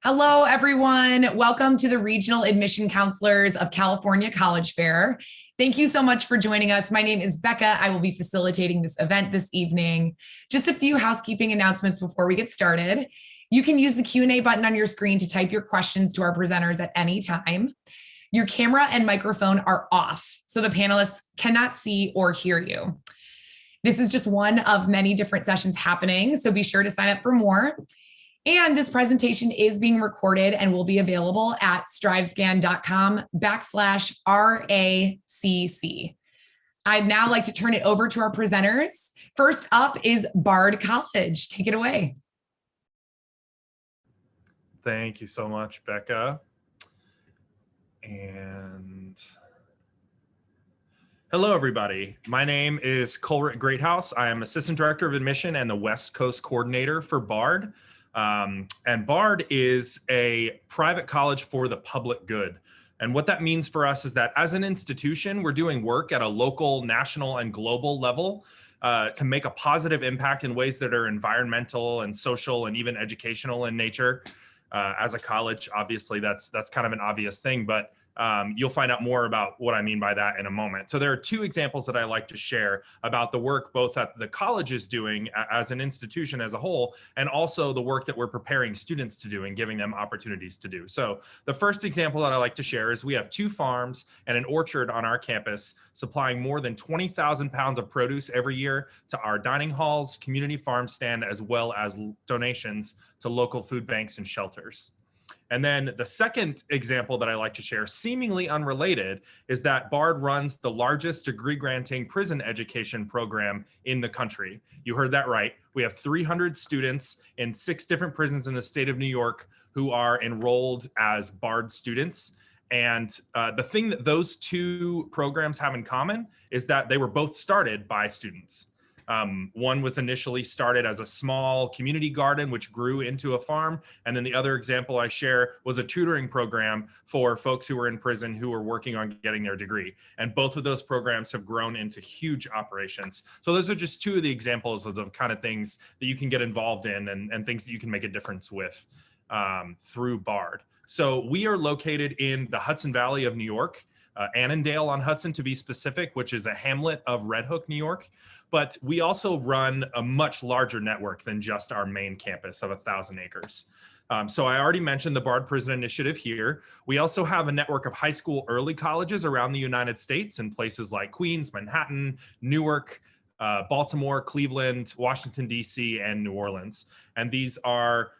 Hello, everyone. Welcome to the Regional Admission Counselors of California College Fair. Thank you so much for joining us. My name is Becca. I will be facilitating this event this evening. Just a few housekeeping announcements before we get started. You can use the Q&A button on your screen to type your questions to our presenters at any time. Your camera and microphone are off, so the panelists cannot see or hear you. This is just one of many different sessions happening, so be sure to sign up for more. And this presentation is being recorded and will be available at strivescan.com/RACC. I'd now like to turn it over to our presenters. First up is Bard College. Take it away. Thank you so much, Becca. And hello, everybody. My name is Colrick Greathouse. I am Assistant Director of Admission and the West Coast Coordinator for Bard. And Bard is a private college for the public good. And what that means for us is that as an institution, we're doing work at a local, national, and global level to make a positive impact in ways that are environmental and social and even educational in nature. As a college, obviously, that's kind of an obvious thing, but you'll find out more about what I mean by that in a moment. So there are two examples that I like to share about the work both that the college is doing as an institution as a whole, and also the work that we're preparing students to do and giving them opportunities to do. So the first example that I like to share is we have 2 farms and an orchard on our campus supplying more than 20,000 pounds of produce every year to our dining halls, community farm stand, as well as donations to local food banks and shelters. And then the second example that I like to share, seemingly unrelated, is that Bard runs the largest degree-granting prison education program in the country. You heard that right. We have 300 students in 6 different prisons in the state of New York who are enrolled as Bard students. And the thing that those 2 programs have in common is that they were both started by students. One was initially started as a small community garden, which grew into a farm. And then the other example I share was a tutoring program for folks who were in prison who were working on getting their degree. And both of those programs have grown into huge operations. So those are just 2 of the examples of kind of things that you can get involved in and things that you can make a difference with through Bard. So we are located in the Hudson Valley of New York, Annandale on Hudson to be specific, which is a hamlet of Red Hook, New York. But we also run a much larger network than just our main campus of 1,000 acres. So I already mentioned the Bard Prison Initiative here. We also have a network of high school early colleges around the United States in places like Queens, Manhattan, Newark, Baltimore, Cleveland, Washington, D.C., and New Orleans. And these are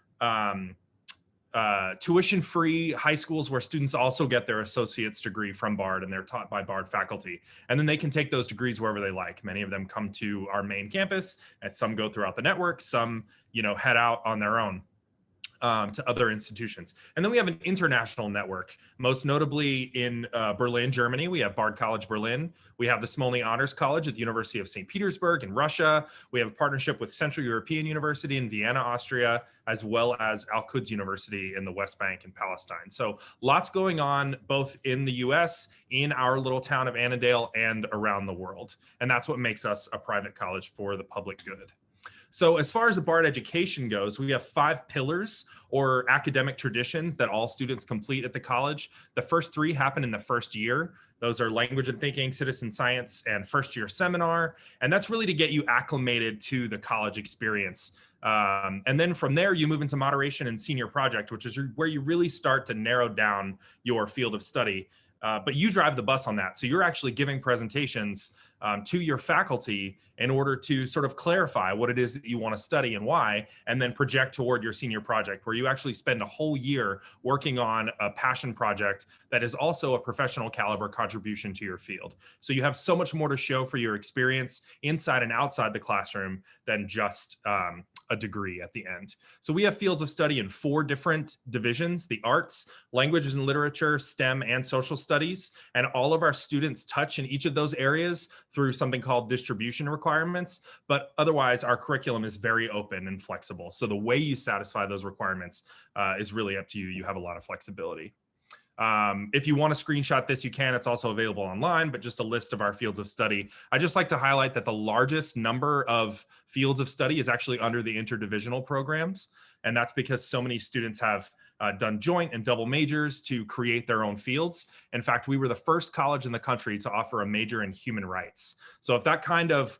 tuition-free high schools where students also get their associate's degree from Bard, and they're taught by Bard faculty. And then they can take those degrees wherever they like. Many of them come to our main campus, and some go throughout the network. Some, head out on their own to other institutions. And then we have an international network, most notably in Berlin, Germany. We have Bard College Berlin. We have the Smolny Honors College at the University of St. Petersburg in Russia. We have a partnership with Central European University in Vienna, Austria, as well as Al-Quds University in the West Bank in Palestine. So lots going on both in the US, in our little town of Annandale, and around the world. And that's what makes us a private college for the public good. So as far as the Bard education goes, we have 5 pillars or academic traditions that all students complete at the college. The first 3 happen in the first year. Those are language and thinking, citizen science, and first year seminar. And that's really to get you acclimated to the college experience. And then from there, you move into moderation and senior project, which is where you really start to narrow down your field of study. But you drive the bus on that. So you're actually giving presentations to your faculty in order to sort of clarify what it is that you want to study and why, and then project toward your senior project, where you actually spend a whole year working on a passion project that is also a professional caliber contribution to your field. So you have so much more to show for your experience inside and outside the classroom than just a degree at the end. So we have fields of study in 4 different divisions: the arts, languages and literature, STEM, and social studies. And all of our students touch in each of those areas through something called distribution requirements. But otherwise, our curriculum is very open and flexible. So the way you satisfy those requirements is really up to you. You have a lot of flexibility. If you want to screenshot this, you can. It's also available online, but just a list of our fields of study. I just like to highlight that the largest number of fields of study is actually under the interdivisional programs. And that's because so many students have done joint and double majors to create their own fields. In fact, we were the first college in the country to offer a major in human rights. So if that kind of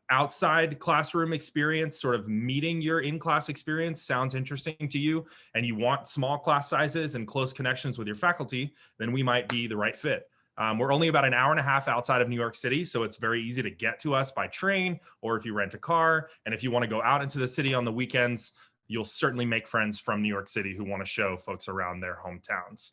outside classroom experience, sort of meeting your in-class experience, sounds interesting to you, and you want small class sizes and close connections with your faculty, then we might be the right fit. We're only about an hour and a half outside of New York City, so it's very easy to get to us by train or if you rent a car. And if you want to go out into the city on the weekends, you'll certainly make friends from New York City who want to show folks around their hometowns.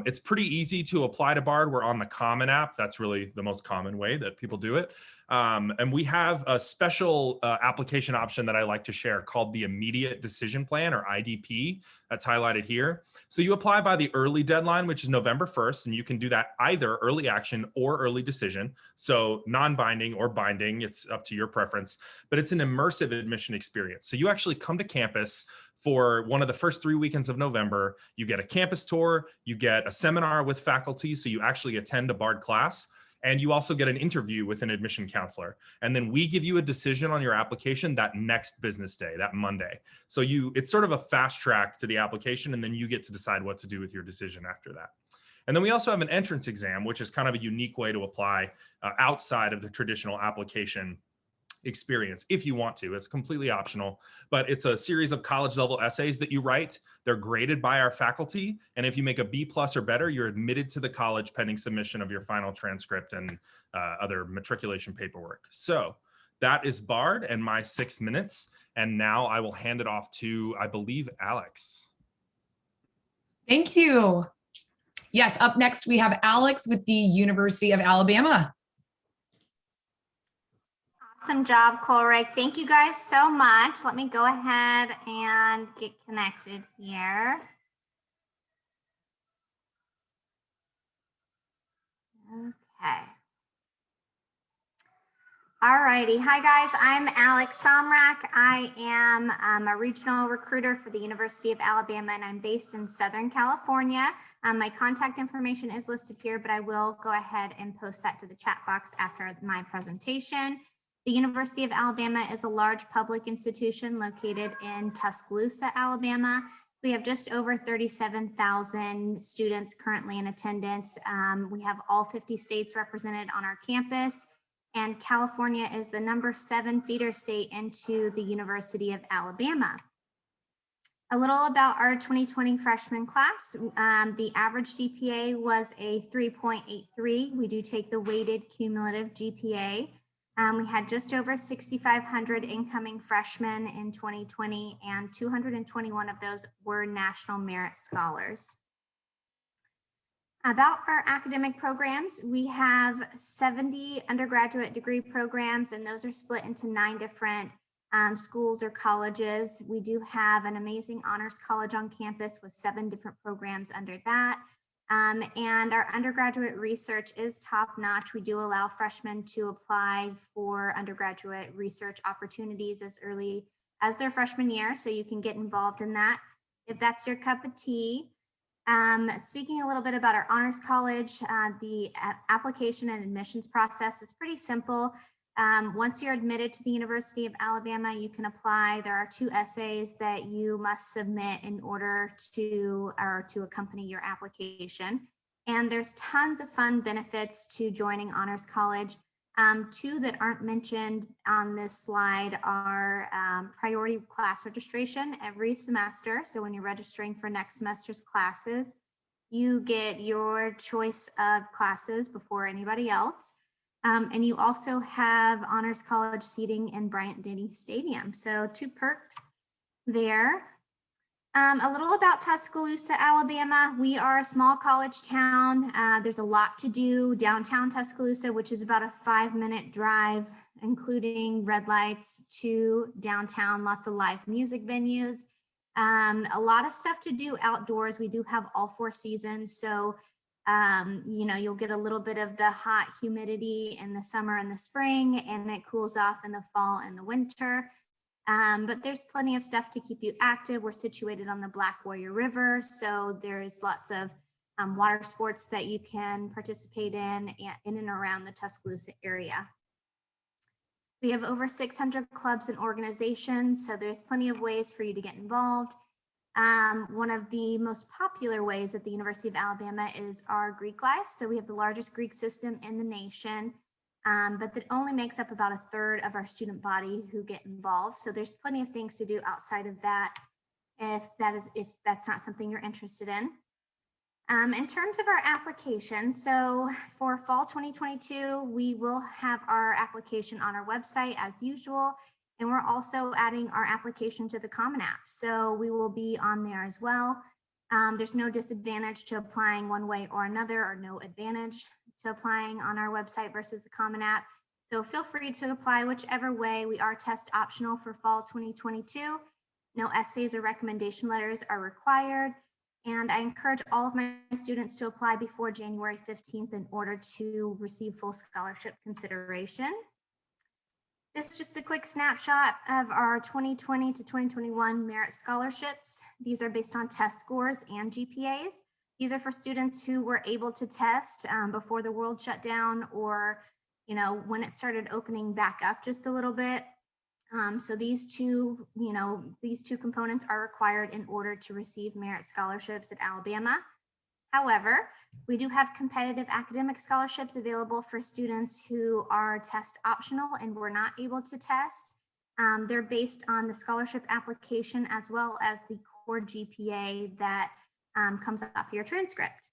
It's pretty easy to apply to BARD. We're on the Common app. That's really the most common way that people do it. And we have a special application option that I like to share called the Immediate Decision Plan, or IDP. That's highlighted here. So you apply by the early deadline, which is November 1st, and you can do that either early action or early decision. So non-binding or binding, it's up to your preference, but it's an immersive admission experience. So you actually come to campus for one of the first 3 weekends of November. You get a campus tour, you get a seminar with faculty, so you actually attend a BARD class, and you also get an interview with an admission counselor. And then we give you a decision on your application that next business day, that Monday. So it's sort of a fast track to the application, and then you get to decide what to do with your decision after that. And then we also have an entrance exam, which is kind of a unique way to apply outside of the traditional application experience if you want to. It's completely optional, but it's a series of college level essays that you write. They're graded by our faculty, and if you make a B+ or better, you're admitted to the college pending submission of your final transcript and other matriculation paperwork. So that is BARD and my 6 minutes, and now I will hand it off to, I believe, Alex. Thank you. Yes, up next we have Alex with the University of Alabama. Awesome job, Coleridge. Thank you guys so much. Let me go ahead and get connected here. Okay. All righty. Hi, guys. I'm Alex Somrak. I am a regional recruiter for the University of Alabama, and I'm based in Southern California. My contact information is listed here, but I will go ahead and post that to the chat box after my presentation. The University of Alabama is a large public institution located in Tuscaloosa, Alabama. We have just over 37,000 students currently in attendance. We have all 50 states represented on our campus, and California is the #7 feeder state into the University of Alabama. A little about our 2020 freshman class. The average GPA was a 3.83. We do take the weighted cumulative GPA. We had just over 6,500 incoming freshmen in 2020, and 221 of those were National Merit Scholars. About our academic programs, we have 70 undergraduate degree programs, and those are split into 9 different schools or colleges. We do have an amazing honors college on campus with 7 different programs under that. And our undergraduate research is top notch. We do allow freshmen to apply for undergraduate research opportunities as early as their freshman year, so you can get involved in that if that's your cup of tea. Speaking a little bit about our honors college, the application and admissions process is pretty simple. Once you're admitted to the University of Alabama, you can apply. There are 2 essays that you must submit in order to accompany your application. And there's tons of fun benefits to joining Honors College. 2 that aren't mentioned on this slide are priority class registration every semester. So when you're registering for next semester's classes, you get your choice of classes before anybody else. And you also have Honors College seating in Bryant-Denny Stadium. So 2 perks there. A little about Tuscaloosa, Alabama. We are a small college town. There's a lot to do downtown Tuscaloosa, which is about a 5-minute drive, including red lights, to downtown, lots of live music venues. A lot of stuff to do outdoors. We do have all 4 seasons. So you'll get a little bit of the hot humidity in the summer and the spring, and it cools off in the fall and the winter. But there's plenty of stuff to keep you active. We're situated on the Black Warrior River, so there's lots of water sports that you can participate in and around the Tuscaloosa area. We have over 600 clubs and organizations, so there's plenty of ways for you to get involved. One of the most popular ways at the University of Alabama is our Greek life. So we have the largest Greek system in the nation, but that only makes up about a third of our student body who get involved. So there's plenty of things to do outside of that if that's not something you're interested in. In terms of our application, so for fall 2022, we will have our application on our website as usual, and we're also adding our application to the Common App. So we will be on there as well. There's no disadvantage to applying one way or another, or no advantage to applying on our website versus the Common App. So feel free to apply whichever way. We are test optional for fall 2022. No essays or recommendation letters are required. And I encourage all of my students to apply before January 15th in order to receive full scholarship consideration. This is just a quick snapshot of our 2020 to 2021 merit scholarships. These are based on test scores and GPAs. These are for students who were able to test before the world shut down, or when it started opening back up just a little bit. So these two components are required in order to receive merit scholarships at Alabama. However, we do have competitive academic scholarships available for students who are test optional and were not able to test. They're based on the scholarship application as well as the core GPA that comes off your transcript.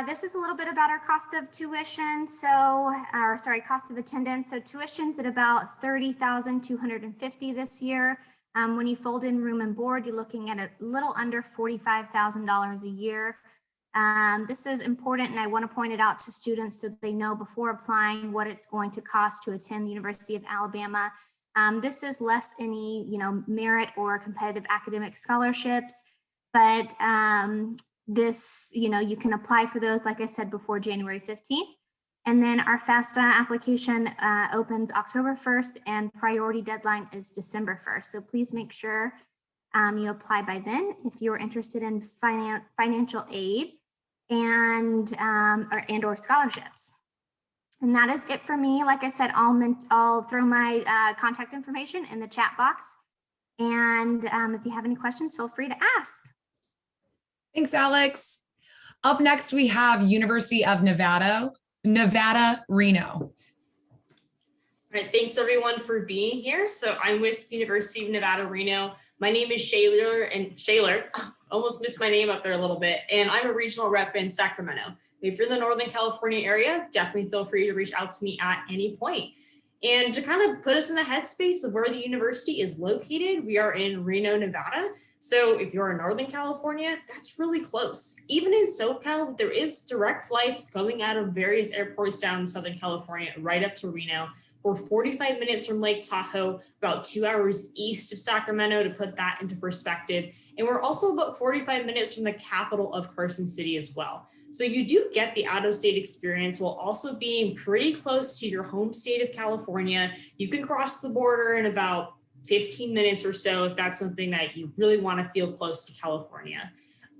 This is a little bit about our cost of tuition. Cost of attendance. So tuition's at about $30,250 this year. When you fold in room and board, you're looking at a little under $45,000 a year. This is important, and I want to point it out to students so they know before applying what it's going to cost to attend the University of Alabama. This is less any, merit or competitive academic scholarships, but this, you can apply for those, like I said, before January 15th. And then our FAFSA application opens October 1st, and priority deadline is December 1st. So please make sure you apply by then if you're interested in financial aid and or scholarships. And that is it for me. Like I said, I'll throw my contact information in the chat box. And if you have any questions, feel free to ask. Thanks, Alex. Up next, we have University of Nevada, Reno. All right, thanks everyone for being here. So I'm with University of Nevada, Reno. My name is Shae, almost missed my name up there a little bit, and I'm a regional rep in Sacramento. If you're in the Northern California area, definitely feel free to reach out to me at any point. And to kind of put us in the headspace of where the university is located, we are in Reno, Nevada. So if you're in Northern California, that's really close. Even in SoCal, there is direct flights going out of various airports down in Southern California, right up to Reno. We're 45 minutes from Lake Tahoe, about 2 hours east of Sacramento, to put that into perspective. And we're also about 45 minutes from the capital of Carson City as well. So you do get the out-of-state experience while also being pretty close to your home state of California. You can cross the border in about 15 minutes or so if that's something that you really want to feel close to California.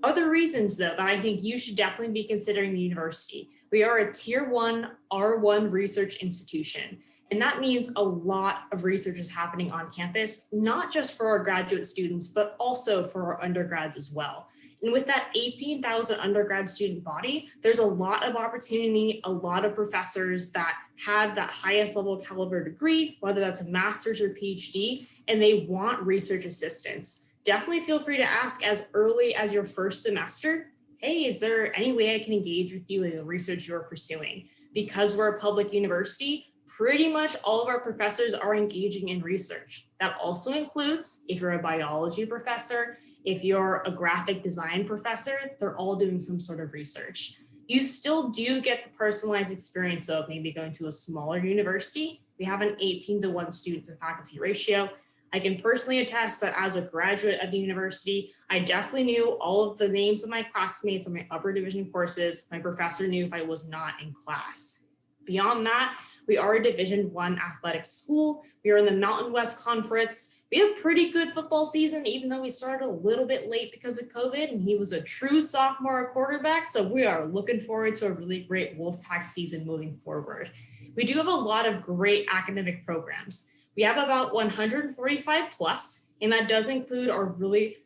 Other reasons, though, that I think you should definitely be considering the university. We are a Tier 1 R1 research institution, and that means a lot of research is happening on campus, not just for our graduate students, but also for our undergrads as well. And with that 18,000 undergrad student body, there's a lot of opportunity, a lot of professors that have that highest level caliber degree, whether that's a master's or PhD, and they want research assistance. Definitely feel free to ask as early as your first semester, hey, is there any way I can engage with you in the research you're pursuing? Because we're a public university, pretty much all of our professors are engaging in research. That also includes if you're a biology professor, if you're a graphic design professor, they're all doing some sort of research. You still do get the personalized experience of maybe going to a smaller university. We have an 18-to-1 student to faculty ratio. I can personally attest that as a graduate of the university, I definitely knew all of the names of my classmates on my upper division courses. My professor knew if I was not in class. Beyond that, we are a Division I athletic school. We are in the Mountain West Conference. We had a pretty good football season, even though we started a little bit late because of COVID, and he was a true sophomore quarterback. So we are looking forward to a really great Wolfpack season moving forward. We do have a lot of great academic programs. We have about 145 plus, And that does include our really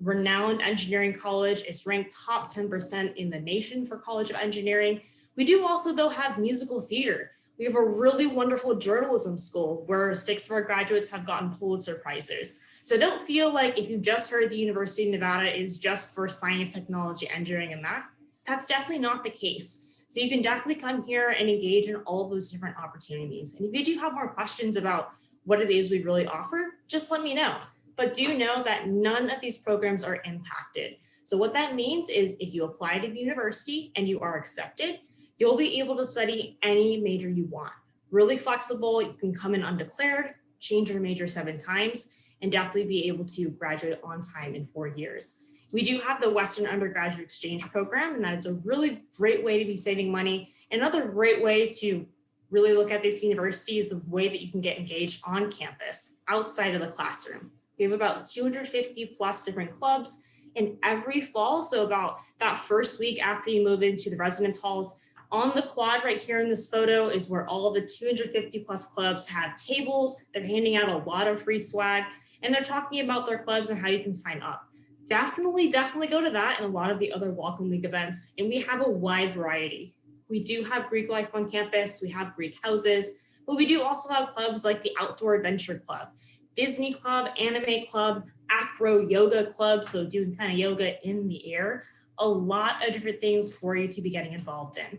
renowned engineering college. It's ranked top 10% in the nation for College of Engineering. We do also, though, have musical theater. We have a really wonderful journalism school where 6 of our graduates have gotten Pulitzer Prizes. So don't feel like if you just heard the University of Nevada is just for science, technology, engineering, and math. That's definitely not the case. So you can definitely come here and engage in all of those different opportunities. And if you do have more questions about what it is we really offer, just let me know. But do know that none of these programs are impacted. So what that means is if you apply to the university and you are accepted, you'll be able to study any major you want. Really flexible, you can come in undeclared, change your major 7 times, and definitely be able to graduate on time in 4 years. We do have the Western Undergraduate Exchange Program, and that is a really great way to be saving money. Another great way to really look at this university is the way that you can get engaged on campus outside of the classroom. We have about 250 plus different clubs, and every fall, so about that first week after you move into the residence halls, on the quad right here in this photo is where all of the 250 plus clubs have tables. They're handing out a lot of free swag, and they're talking about their clubs and how you can sign up. Definitely go to that and a lot of the other Welcome Week events. And we have a wide variety. We do have Greek life on campus. We have Greek houses, but we do also have clubs like the Outdoor Adventure Club, Disney Club, Anime Club, Acro Yoga Club. So doing kind of yoga in the air, a lot of different things for you to be getting involved in.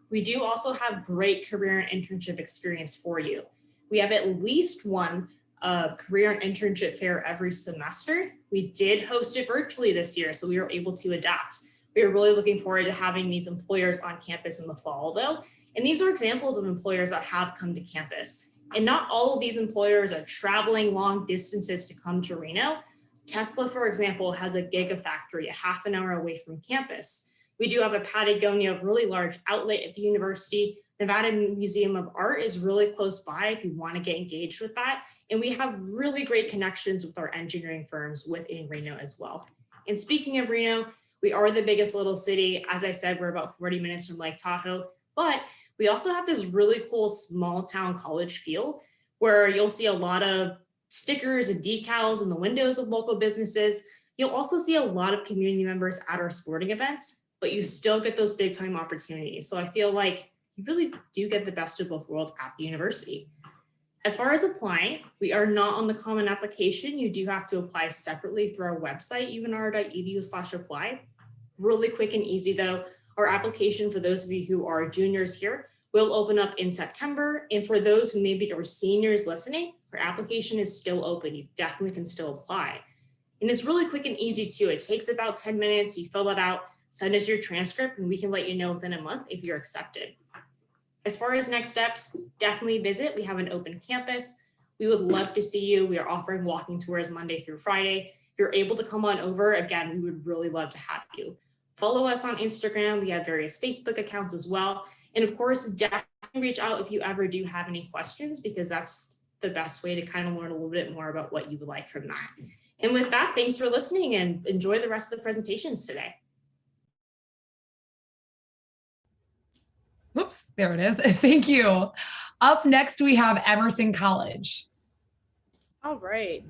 We do also have great career and internship experience for you. We have at least one career and internship fair every semester. We did host it virtually this year, so we were able to adapt. We are really looking forward to having these employers on campus in the fall, though. And these are examples of employers that have come to campus. And not all of these employers are traveling long distances to come to Reno. Tesla, for example, has a gigafactory a half an hour away from campus. We do have a Patagonia, really large outlet at the university. Nevada Museum of Art is really close by if you want to get engaged with that. And we have really great connections with our engineering firms within Reno as well. And speaking of Reno, we are the biggest little city. As I said, we're about 40 minutes from Lake Tahoe, but we also have this really cool small town college feel where you'll see a lot of stickers and decals in the windows of local businesses. You'll also see a lot of community members at our sporting events, but you still get those big time opportunities. So I feel like you really do get the best of both worlds at the university. As far as applying, we are not on the common application. You do have to apply separately through our website, unr.edu/apply. Really quick and easy though. Our application for those of you who are juniors here will open up in September. And for those who maybe are seniors listening, our application is still open. You definitely can still apply. And it's really quick and easy too. It takes about 10 minutes. You fill it out, send us your transcript, and we can let you know within a month if you're accepted. As far as next steps, definitely visit. We have an open campus. We would love to see you. We are offering walking tours Monday through Friday. If you're able to come on over, again, we would really love to have you. Follow us on Instagram. We have various Facebook accounts as well. And of course, definitely reach out if you ever do have any questions, because that's the best way to kind of learn a little bit more about what you would like from that. And with that, thanks for listening and enjoy the rest of the presentations today. Whoops, there it is. Thank you. Up next, we have Emerson College. All right.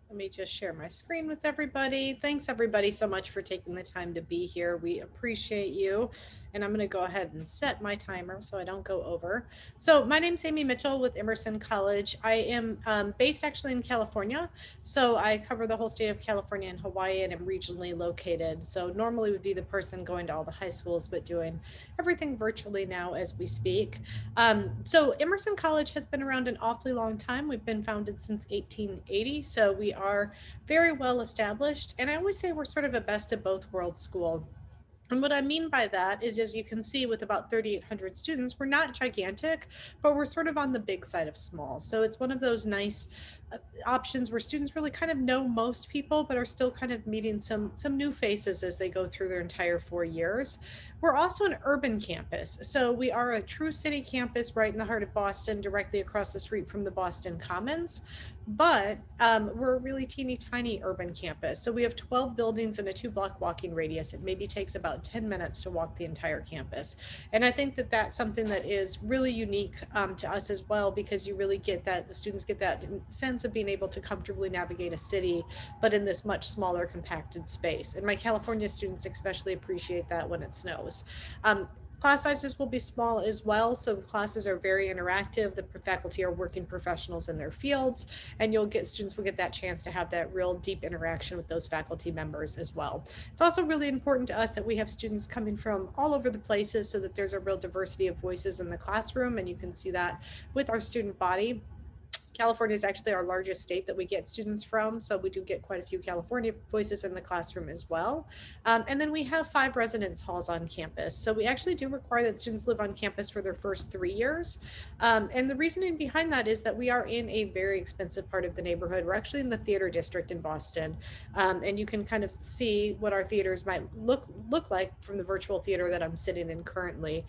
Let me just share my screen with everybody. Thanks everybody so much for taking the time to be here. We appreciate you. And I'm going to go ahead and set my timer so I don't go over. So my name's Amy Mitchell with Emerson College. I am based actually in California. So I cover the whole state of California and Hawaii, and I'm regionally located. So normally would be the person going to all the high schools, but doing everything virtually now as we speak. So Emerson College has been around an awfully long time. We've been founded since 1880. So we are very well established. And I always say we're sort of a best of both worlds school. And what I mean by that is, as you can see, with about 3,800 students, we're not gigantic, but we're sort of on the big side of small. So it's one of those nice options where students really kind of know most people, but are still kind of meeting some new faces as they go through their entire 4 years. We're also an urban campus. So we are a true city campus right in the heart of Boston, directly across the street from the Boston Commons. But we're a really teeny tiny urban campus. So we have 12 buildings and a 2-block walking radius. It maybe takes about 10 minutes to walk the entire campus. And I think that that's something that is really unique to us as well, because you really get that, the students get that sense sense of being able to comfortably navigate a city, but in this much smaller compacted space. And my California students especially appreciate that when it snows. Class sizes will be small as well, so the classes are very interactive. The faculty are working professionals in their fields, and students will get that chance to have that real deep interaction with those faculty members as well. It's also really important to us that we have students coming from all over the places so that there's a real diversity of voices in the classroom, and you can see that with our student body. California is actually our largest state that we get students from, so we do get quite a few California voices in the classroom as well. And then we have 5 residence halls on campus. So we actually do require that students live on campus for their first 3 years. And the reasoning behind that is that we are in a very expensive part of the neighborhood. We're actually in the theater district in Boston. And you can kind of see what our theaters might look like from the virtual theater that I'm sitting in currently.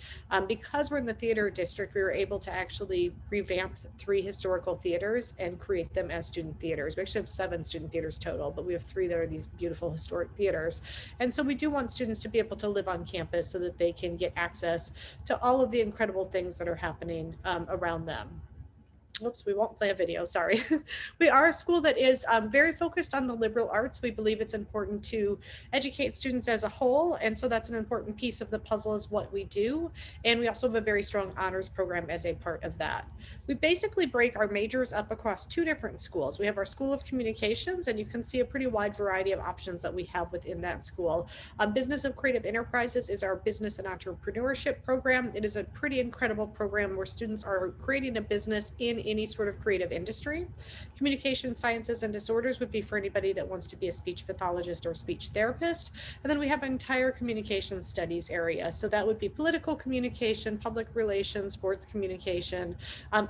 Because we're in the theater district, we were able to actually revamp 3 historical theaters and create them as student theaters. We actually have 7 student theaters total, but we have 3 that are these beautiful historic theaters. And so we do want students to be able to live on campus so that they can get access to all of the incredible things that are happening around them. Oops, we won't play a video, sorry. We are a school that is very focused on the liberal arts. We believe it's important to educate students as a whole, and so that's an important piece of the puzzle is what we do. And we also have a very strong honors program as a part of that. We basically break our majors up across 2 different schools. We have our School of Communications, and you can see a pretty wide variety of options that we have within that school. Business of Creative Enterprises is our business and entrepreneurship program. It is a pretty incredible program where students are creating a business in any sort of creative industry. Communication Sciences and Disorders would be for anybody that wants to be a speech pathologist or speech therapist. And then we have an entire communication studies area. So that would be political communication, public relations, sports communication,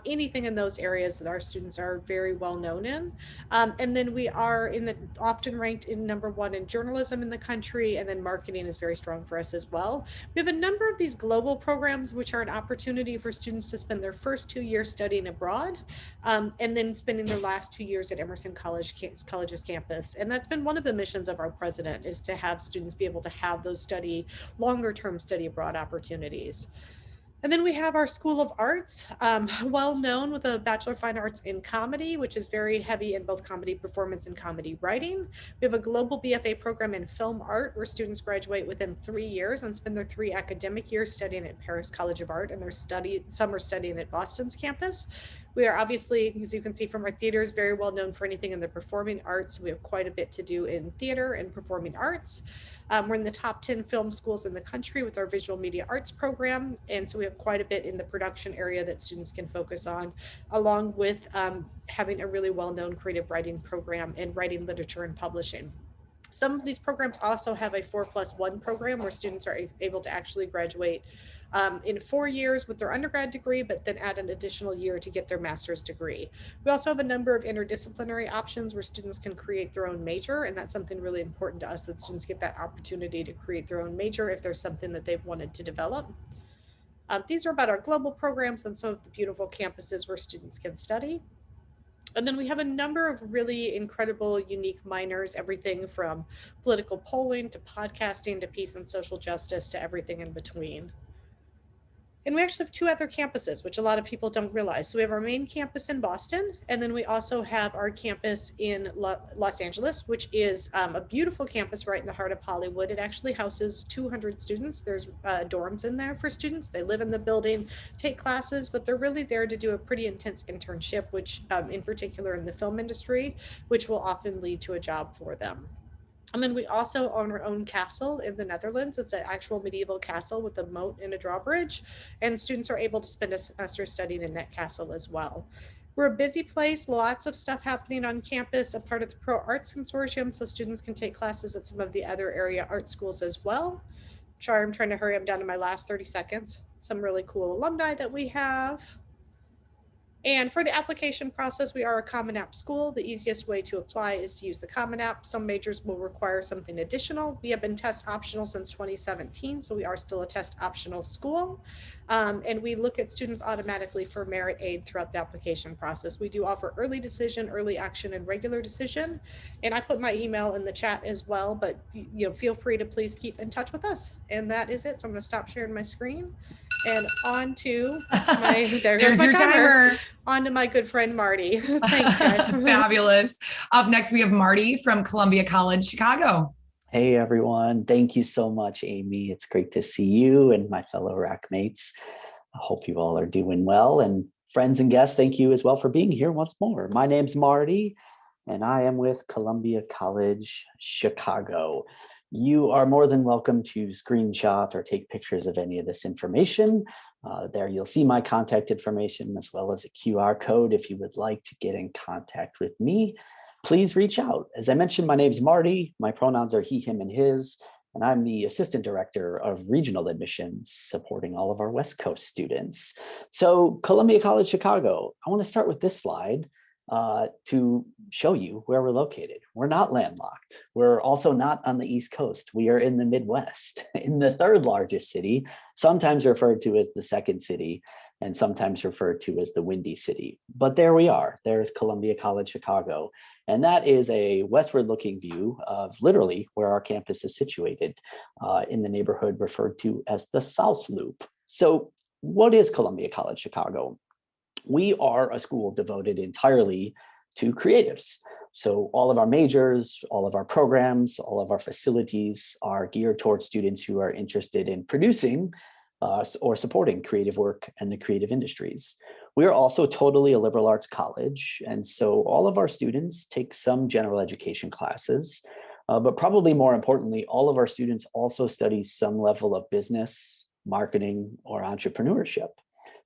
anything in those areas that our students are very well known in. And then we are often ranked in #1 in journalism in the country, and then marketing is very strong for us as well. We have a number of these global programs, which are an opportunity for students to spend their first 2 years studying abroad, and then spending their last 2 years at Emerson College's campus. And that's been one of the missions of our president, is to have students be able to have those longer term study abroad opportunities. And then we have our School of Arts, well known with a Bachelor of Fine Arts in Comedy, which is very heavy in both comedy performance and comedy writing. We have a global BFA program in film art, where students graduate within 3 years and spend their 3 academic years studying at Paris College of Art, and some are studying at Boston's campus. We are obviously, as you can see from our theaters, very well known for anything in the performing arts. We have quite a bit to do in theater and performing arts. We're in the top 10 film schools in the country with our visual media arts program. And so we have quite a bit in the production area that students can focus on, along with having a really well-known creative writing program in writing, literature, and publishing. Some of these programs also have a 4+1 program where students are able to actually graduate in 4 years with their undergrad degree, but then add an additional year to get their master's degree. We also have a number of interdisciplinary options where students can create their own major, and that's something really important to us, that students get that opportunity to create their own major if there's something that they've wanted to develop. These are about our global programs and some of the beautiful campuses where students can study. And then we have a number of really incredible, unique minors, everything from political polling to podcasting to peace and social justice to everything in between. And we actually have 2 other campuses, which a lot of people don't realize. So we have our main campus in Boston, and then we also have our campus in Los Angeles, which is a beautiful campus right in the heart of Hollywood. It actually houses 200 students. There's dorms in there for students. They live in the building, take classes, but they're really there to do a pretty intense internship, which in particular in the film industry, which will often lead to a job for them. And then we also own our own castle in the Netherlands. It's an actual medieval castle with a moat and a drawbridge, and students are able to spend a semester studying in that castle as well. We're a busy place, lots of stuff happening on campus, a part of the Pro Arts Consortium, so students can take classes at some of the other area art schools as well. Sorry, I'm trying to hurry, I'm down to my last 30 seconds. Some really cool alumni that we have. And for the application process, we are a Common App school. The easiest way to apply is to use the Common App. Some majors will require something additional. We have been test optional since 2017, so we are still a test optional school. And we look at students automatically for merit aid throughout the application process. We do offer early decision, early action, and regular decision. And I put my email in the chat as well, but feel free to please keep in touch with us. And that is it. So I'm going to stop sharing my screen. And on to there's my timer. On to my good friend, Marty. Thanks, guys. Fabulous. Up next, we have Marty from Columbia College, Chicago. Hey, everyone. Thank you so much, Amy. It's great to see you and my fellow RACC mates. I hope you all are doing well. And friends and guests, thank you as well for being here once more. My name's Marty, and I am with Columbia College, Chicago. You are more than welcome to screenshot or take pictures of any of this information. There you'll see my contact information as well as a QR code if you would like to get in contact with me. Please reach out. As I mentioned, my name's Marty. My pronouns are he, him, and his, and I'm the Assistant Director of Regional Admissions, supporting all of our West Coast students. So Columbia College, Chicago, I want to start with this slide to show you where we're located. We're not landlocked. We're also not on the East Coast. We are in the Midwest, in the third largest city, sometimes referred to as the second city, and sometimes referred to as the Windy City. But there we are. There's Columbia College, Chicago. And that is a westward looking view of literally where our campus is situated in the neighborhood referred to as the South Loop. So what is Columbia College, Chicago? We are a school devoted entirely to creatives. So all of our majors, all of our programs, all of our facilities are geared towards students who are interested in producing or supporting creative work and the creative industries. We are also totally a liberal arts college. And so all of our students take some general education classes, but probably more importantly, all of our students also study some level of business, marketing, or entrepreneurship.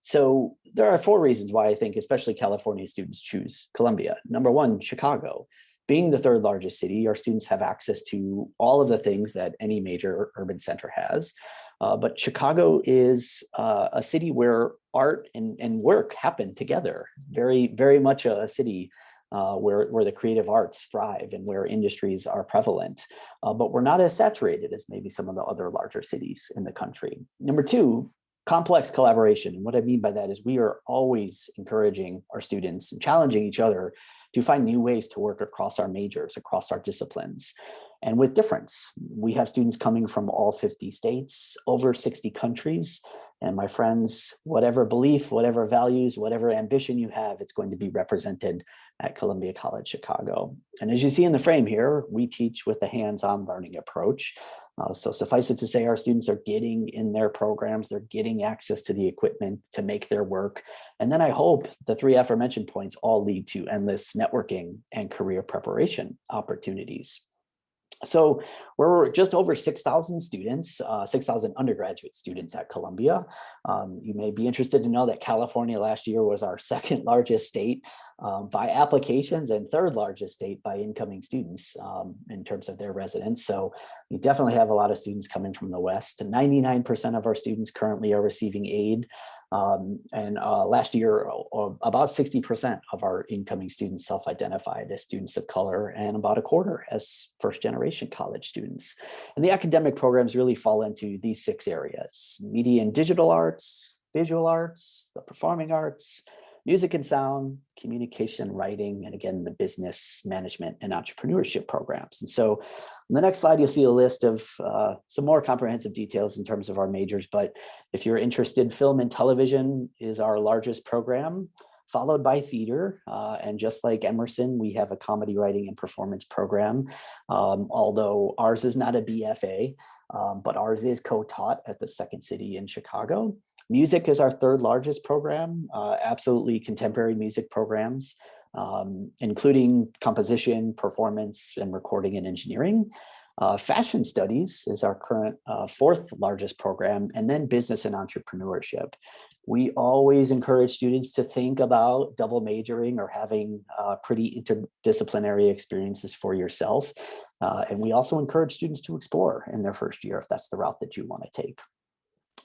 So there are 4 reasons why I think especially California students choose Columbia. Number 1, Chicago. Being the third largest city, our students have access to all of the things that any major urban center has. But Chicago is a city where art and work happen together. Very, very much a city where the creative arts thrive and where industries are prevalent. But we're not as saturated as maybe some of the other larger cities in the country. Number 2, complex collaboration. And what I mean by that is we are always encouraging our students and challenging each other to find new ways to work across our majors, across our disciplines, and with difference. We have students coming from all 50 states, over 60 countries. And my friends, whatever belief, whatever values, whatever ambition you have, it's going to be represented at Columbia College, Chicago. And as you see in the frame here, we teach with a hands-on learning approach. So suffice it to say, our students are getting in their programs, they're getting access to the equipment to make their work. And then I hope the 3 aforementioned points all lead to endless networking and career preparation opportunities. So we're just over 6,000 students, 6,000 undergraduate students at Columbia. You may be interested to know that California last year was our 2nd largest state by applications and 3rd largest state by incoming students in terms of their residents. So we definitely have a lot of students coming from the West. 99% of our students currently are receiving aid. And last year, about 60% of our incoming students self-identified as students of color, and about a quarter as first-generation college students. And the academic programs really fall into these 6 areas: media and digital arts, visual arts, the performing arts, music and sound, communication, writing, and again, the business management and entrepreneurship programs. And so on the next slide, you'll see a list of some more comprehensive details in terms of our majors. But if you're interested, film and television is our largest program, followed by theater. And just like Emerson, we have a comedy writing and performance program, although ours is not a BFA, but ours is co-taught at the Second City in Chicago. Music is our 3rd largest program, absolutely contemporary music programs, including composition, performance, and recording and engineering. Fashion studies is our current 4th largest program, and then business and entrepreneurship. We always encourage students to think about double majoring or having pretty interdisciplinary experiences for yourself. And we also encourage students to explore in their first year if that's the route that you want to take.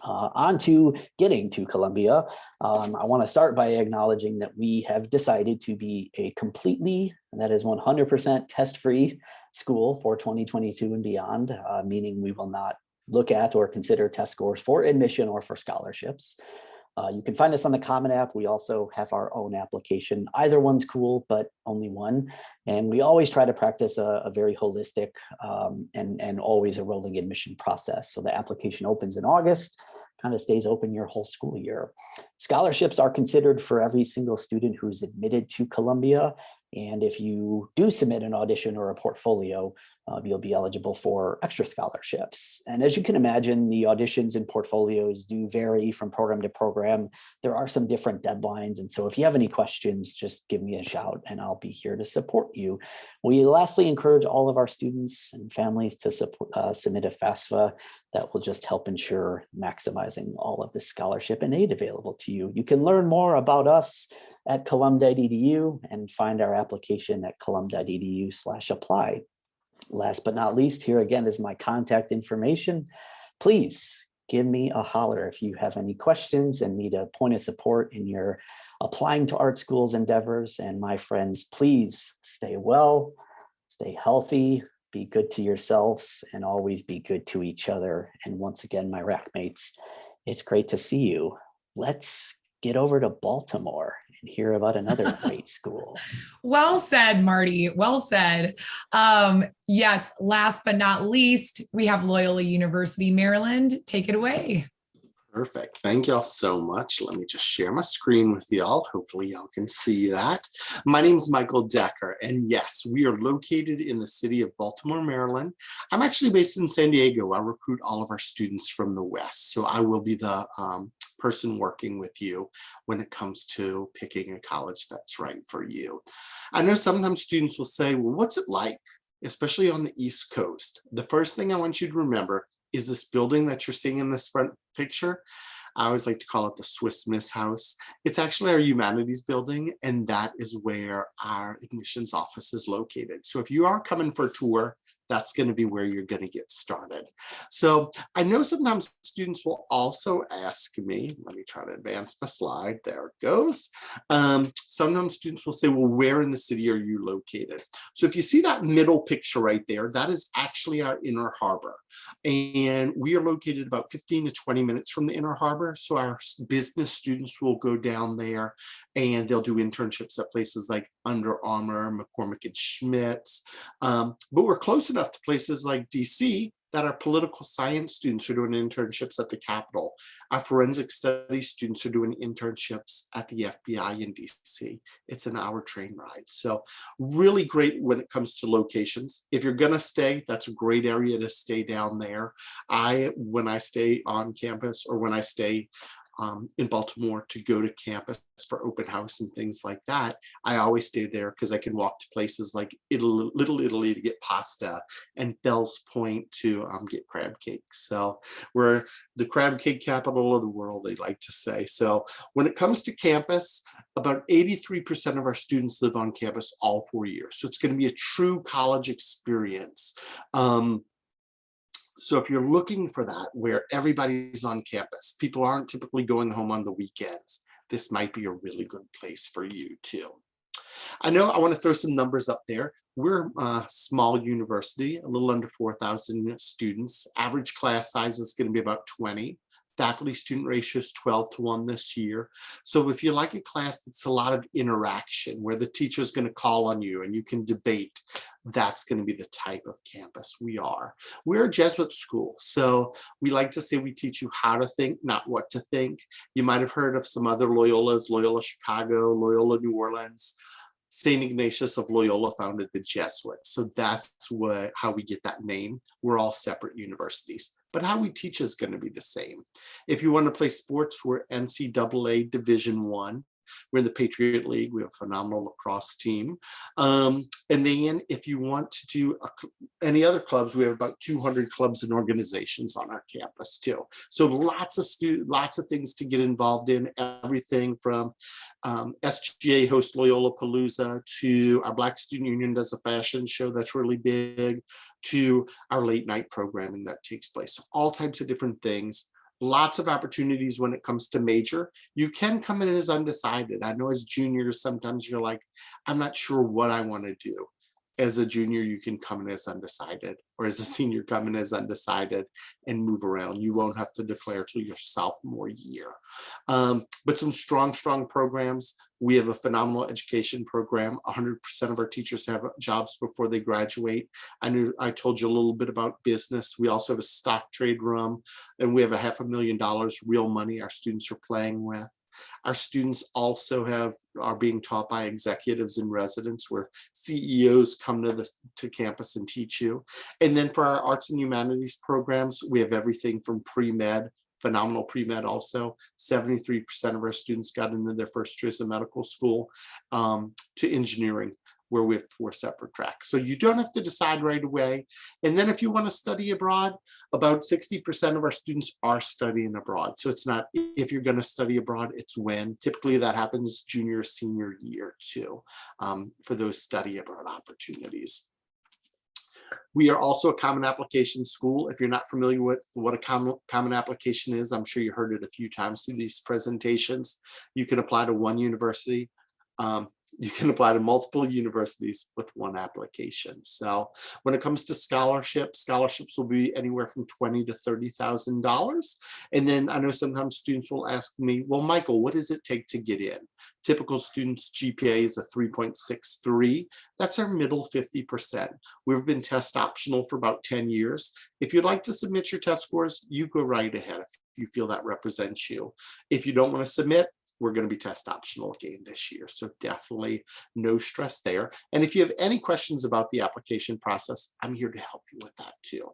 On to getting to Columbia. I want to start by acknowledging that we have decided to be a completely, and that is 100% test-free school for 2022 and beyond, meaning we will not look at or consider test scores for admission or for scholarships. You can find us on the Common App. We also have our own application. Either one's cool, but only one. And we always try to practice a very holistic and always a rolling admission process. So the application opens in August, kind of stays open your whole school year. Scholarships are considered for every single student who's admitted to Columbia. And if you do submit an audition or a portfolio, you'll be eligible for extra scholarships. And as you can imagine, the auditions and portfolios do vary from program to program. There are some different deadlines. And so if you have any questions, just give me a shout and I'll be here to support you. We lastly encourage all of our students and families to submit a FAFSA. That will just help ensure maximizing all of the scholarship and aid available to you. You can learn more about us at colum.edu and find our application at colum.edu/apply. Last but not least, here again is my contact information. Please give me a holler if you have any questions and need a point of support in your applying to art schools endeavors. And my friends, please stay well, stay healthy, be good to yourselves, and always be good to each other. And once again, my RACC mates, it's great to see you. Let's get over to Baltimore and hear about another great school. Well said, Marty. Well said. Yes, last but not least, we have Loyola University, Maryland. Take it away. Perfect. Thank y'all so much. Let me just share my screen with y'all. Hopefully y'all can see that. My name is Michael Decker, and yes, we are located in the city of Baltimore, Maryland. I'm actually based in San Diego. I recruit all of our students from the West, so I will be the person working with you when it comes to picking a college that's right for you. I know sometimes students will say, well, what's it like, especially on the East Coast? The first thing I want you to remember is this building that you're seeing in this front picture. I always like to call it the Swiss Miss House. It's actually our humanities building, and that is where our admissions office is located. So if you are coming for a tour, that's going to be where you're going to get started. So I know sometimes students will also ask me, let me try to advance my slide. There it goes. Sometimes students will say, well, where in the city are you located? So if you see that middle picture right there, that is actually our inner harbor. And we are located about 15 to 20 minutes from the inner harbor. So our business students will go down there and they'll do internships at places like Under Armour, McCormick and Schmidt's. But we're close enough to places like DC that our political science students are doing internships at the Capitol. Our forensic studies students are doing internships at the FBI in DC. It's an hour train ride. So really great when it comes to locations. If you're gonna stay, that's a great area to stay down there. When I stay on campus or when I stay in Baltimore to go to campus for open house and things like that, I always stay there because I can walk to places like Little Italy to get pasta and Fells Point to get crab cakes. So we're the crab cake capital of the world, they like to say. So when it comes to campus, about 83% of our students live on campus all 4 years. So it's going to be a true college experience. So if you're looking for that, where everybody's on campus, people aren't typically going home on the weekends, this might be a really good place for you too. I know I want to throw some numbers up there. We're a small university, a little under 4,000 students. Average class size is going to be about 20. Faculty student ratio is 12-1 this year. So if you like a class that's a lot of interaction, where the teacher is going to call on you and you can debate, that's going to be the type of campus we are. We're a Jesuit school, so we like to say we teach you how to think, not what to think. You might have heard of some other Loyolas, Loyola Chicago, Loyola New Orleans. St. Ignatius of Loyola founded the Jesuits. So that's how we get that name. We're all separate universities, but how we teach is going to be the same. If you want to play sports, we're NCAA Division I. We're in the Patriot League. We have a phenomenal lacrosse team. And then if you want to do any other clubs, we have about 200 clubs and organizations on our campus too. So lots of things to get involved in, everything from SGA hosts Loyola Palooza to our Black Student Union does a fashion show that's really big, to our late night programming that takes place. So all types of different things. Lots of opportunities when it comes to major. You can come in as undecided. I know as juniors, sometimes you're like, I'm not sure what I want to do. As a junior, you can come in as undecided, or as a senior, come in as undecided and move around. You won't have to declare till your sophomore year. But some strong programs. We have a phenomenal education program. 100% of our teachers have jobs before they graduate. I told you a little bit about business. We also have a stock trade room, and we have $500,000 real money our students are playing with. Our students also are being taught by executives in residence, where CEOs come to campus and teach you. And then for our arts and humanities programs, we have everything from pre-med, phenomenal pre-med also. 73% of our students got into their first choice of medical school, to engineering, where we have 4 separate tracks. So you don't have to decide right away. And then if you want to study abroad, about 60% of our students are studying abroad. So it's not if you're going to study abroad, it's when. Typically that happens junior, senior year too, for those study abroad opportunities. We are also a common application school. If you're not familiar with what a common application is, I'm sure you heard it a few times through these presentations. You can apply to one university. You can apply to multiple universities with one application. So when it comes to scholarships will be anywhere from $20,000 to $30,000. And then I know sometimes students will ask me, well, Michael, what does it take to get in? Typical students' GPA is a 3.63. That's our middle 50%. We've been test optional for about 10 years. If you'd like to submit your test scores, you go right ahead if you feel that represents you. If you don't want to submit, we're going to be test optional again this year. So definitely no stress there. And if you have any questions about the application process, I'm here to help you with that too.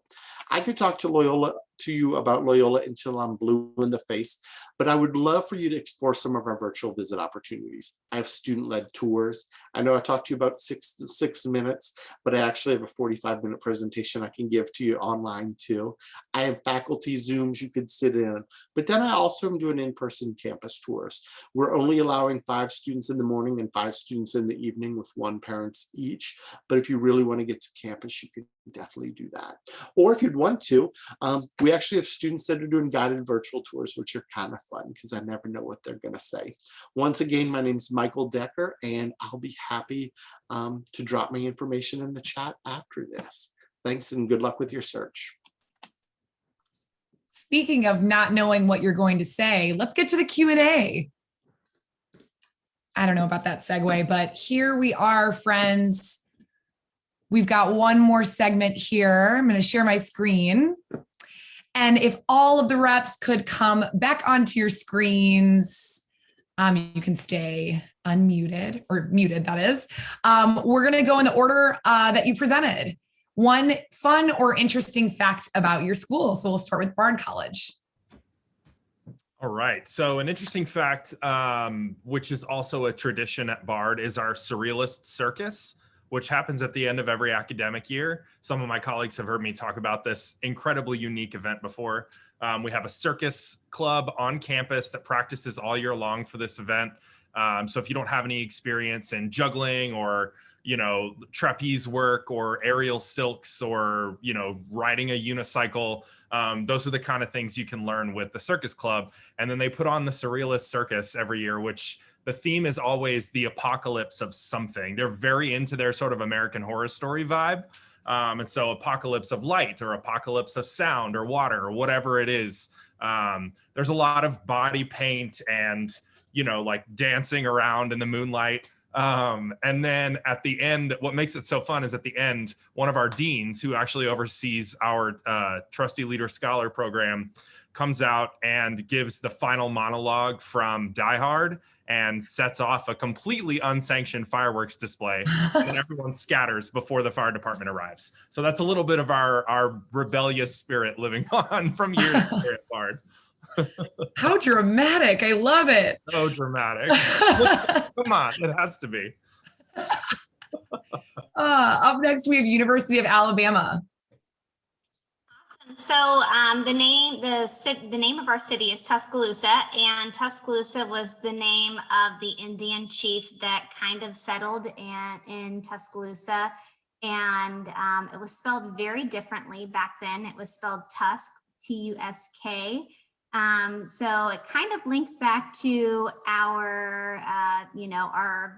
I could talk to you about Loyola until I'm blue in the face, but I would love for you to explore some of our virtual visit opportunities. I have student-led tours. I know I talked to you about 6 minutes, but I actually have a 45-minute presentation I can give to you online too. I have faculty Zooms you could sit in, but then I also am doing in-person campus tours. We're only allowing 5 students in the morning and 5 students in the evening with 1 parent each. But if you really want to get to campus, you could definitely do that. Or if you'd want to, we actually have students that are doing guided virtual tours, which are kind of fun because I never know what they're going to say. Once again, my name is Michael Decker, and I'll be happy to drop my information in the chat after this. Thanks and good luck with your search. Speaking of not knowing what you're going to say, let's get to the Q&A. I don't know about that segue, but here we are, friends. We've got one more segment here. I'm going to share my screen. And if all of the reps could come back onto your screens, you can stay unmuted, or muted, that is. We're going to go in the order that you presented. One fun or interesting fact about your school. So we'll start with Bard College. All right. So an interesting fact, which is also a tradition at Bard, is our Surrealist Circus, which happens at the end of every academic year. Some of my colleagues have heard me talk about this incredibly unique event before. We have a circus club on campus that practices all year long for this event. So if you don't have any experience in juggling or trapeze work or aerial silks or, riding a unicycle, those are the kind of things you can learn with the circus club. And then they put on the Surrealist Circus every year, which the theme is always the apocalypse of something. They're very into their sort of American Horror Story vibe. And so apocalypse of light or apocalypse of sound or water or whatever it is. There's a lot of body paint and, like dancing around in the moonlight. And then at the end, what makes it so fun is at the end, one of our deans who actually oversees our Trustee Leader Scholar program comes out and gives the final monologue from Die Hard and sets off a completely unsanctioned fireworks display, and everyone scatters before the fire department arrives. So that's a little bit of our rebellious spirit living on from year to year at Bard. How dramatic. I love it. So dramatic. Come on, it has to be. Up next, we have University of Alabama. So the name of our city is Tuscaloosa, and Tuscaloosa was the name of the Indian chief that kind of settled in Tuscaloosa, and it was spelled very differently back then. It was spelled Tusk, T-U-S-K. So it kind of links back to our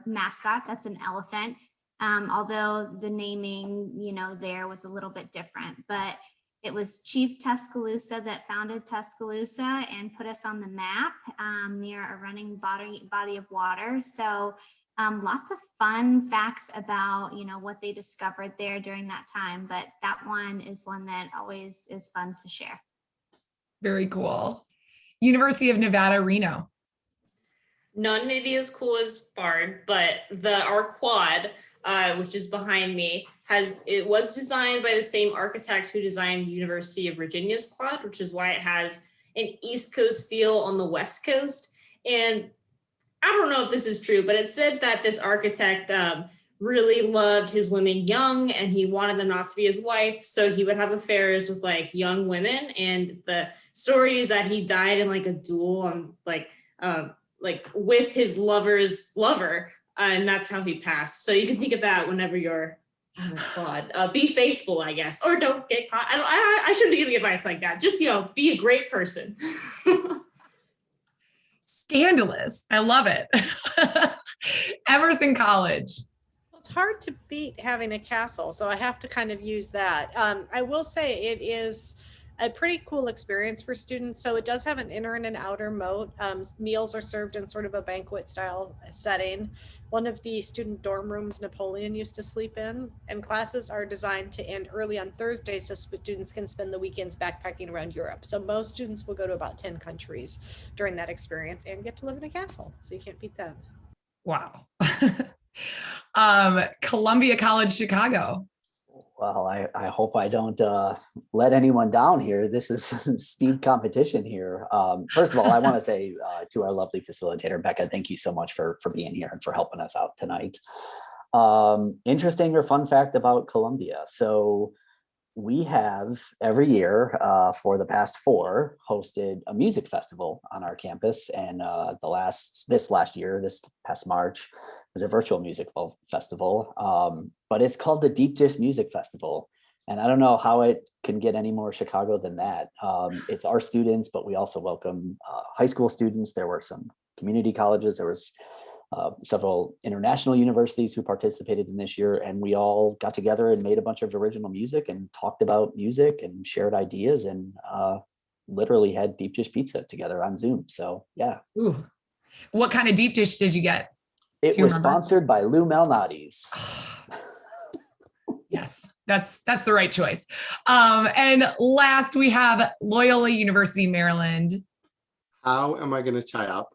mascot. That's an elephant. Although the naming, there was a little bit different, but It was Chief Tuscaloosa that founded Tuscaloosa and put us on the map near a running body of water. So lots of fun facts about, what they discovered there during that time. But that one is one that always is fun to share. Very cool. University of Nevada, Reno. None maybe as cool as Bard, but our quad, which is behind me, it was designed by the same architect who designed the University of Virginia's quad, which is why it has an East Coast feel on the West Coast. And I don't know if this is true, but it said that this architect really loved his women young, and he wanted them not to be his wife, so he would have affairs with like young women. And the story is that he died in like a duel on like with his lover's lover, and that's how he passed. So you can think of that whenever you're on a quad. Be faithful, I guess, or don't get caught. I shouldn't be giving advice like that. Just be a great person. Scandalous. I love it. Emerson College. It's hard to beat having a castle, so I have to kind of use that. I will say it is a pretty cool experience for students. So it does have an inner and an outer moat. Meals are served in sort of a banquet style setting. One of the student dorm rooms Napoleon used to sleep in, and classes are designed to end early on Thursdays so students can spend the weekends backpacking around Europe. So most students will go to about 10 countries during that experience and get to live in a castle. So you can't beat that. Wow. Columbia College, Chicago. Well, I hope I don't let anyone down here. This is steep competition here. First of all, I want to say to our lovely facilitator, Becca, thank you so much for being here and for helping us out tonight. Interesting or fun fact about Columbia. So we have every year for the past 4 hosted a music festival on our campus. And this past March, was a virtual music festival, but it's called the Deep Dish Music Festival. And I don't know how it can get any more Chicago than that. It's our students, but we also welcome high school students. There were some community colleges. There was several international universities who participated in this year, and we all got together and made a bunch of original music and talked about music and shared ideas and literally had deep dish pizza together on Zoom. So yeah. Ooh. What kind of deep dish did you get? It was sponsored by Lou Malnati's. Yes, that's the right choice. And last we have Loyola University, Maryland. How am I going to tie up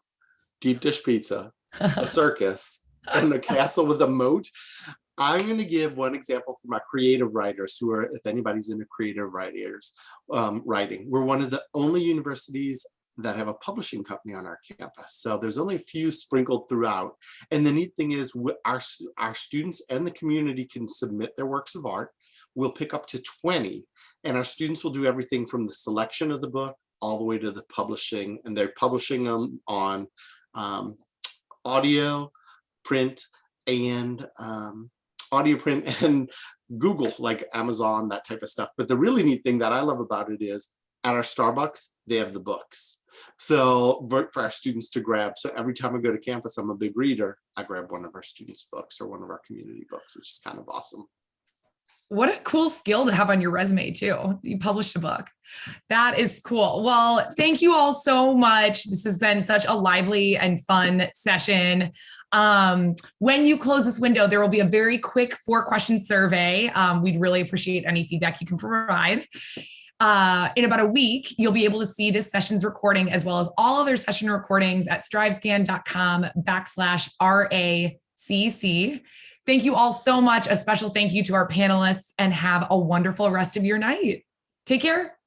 deep dish pizza, a circus, and a castle with a moat? I'm going to give one example for my creative writers who are, if anybody's into creative writing, we're one of the only universities that have a publishing company on our campus. So there's only a few sprinkled throughout. And the neat thing is our students and the community can submit their works of art. We'll pick up to 20, and our students will do everything from the selection of the book all the way to the publishing. And they're publishing them on audio, print, and Google, like Amazon, that type of stuff. But the really neat thing that I love about it is at our Starbucks, they have the books. So for our students to grab. So every time I go to campus, I'm a big reader. I grab one of our students' books or one of our community books, which is kind of awesome. What a cool skill to have on your resume too. You published a book. That is cool. Well, thank you all so much. This has been such a lively and fun session. When you close this window, there will be a very quick 4-question survey. We'd really appreciate any feedback you can provide. In about a week, you'll be able to see this session's recording as well as all other session recordings at strivescan.com/RACC. Thank you all so much. A special thank you to our panelists, and have a wonderful rest of your night. Take care.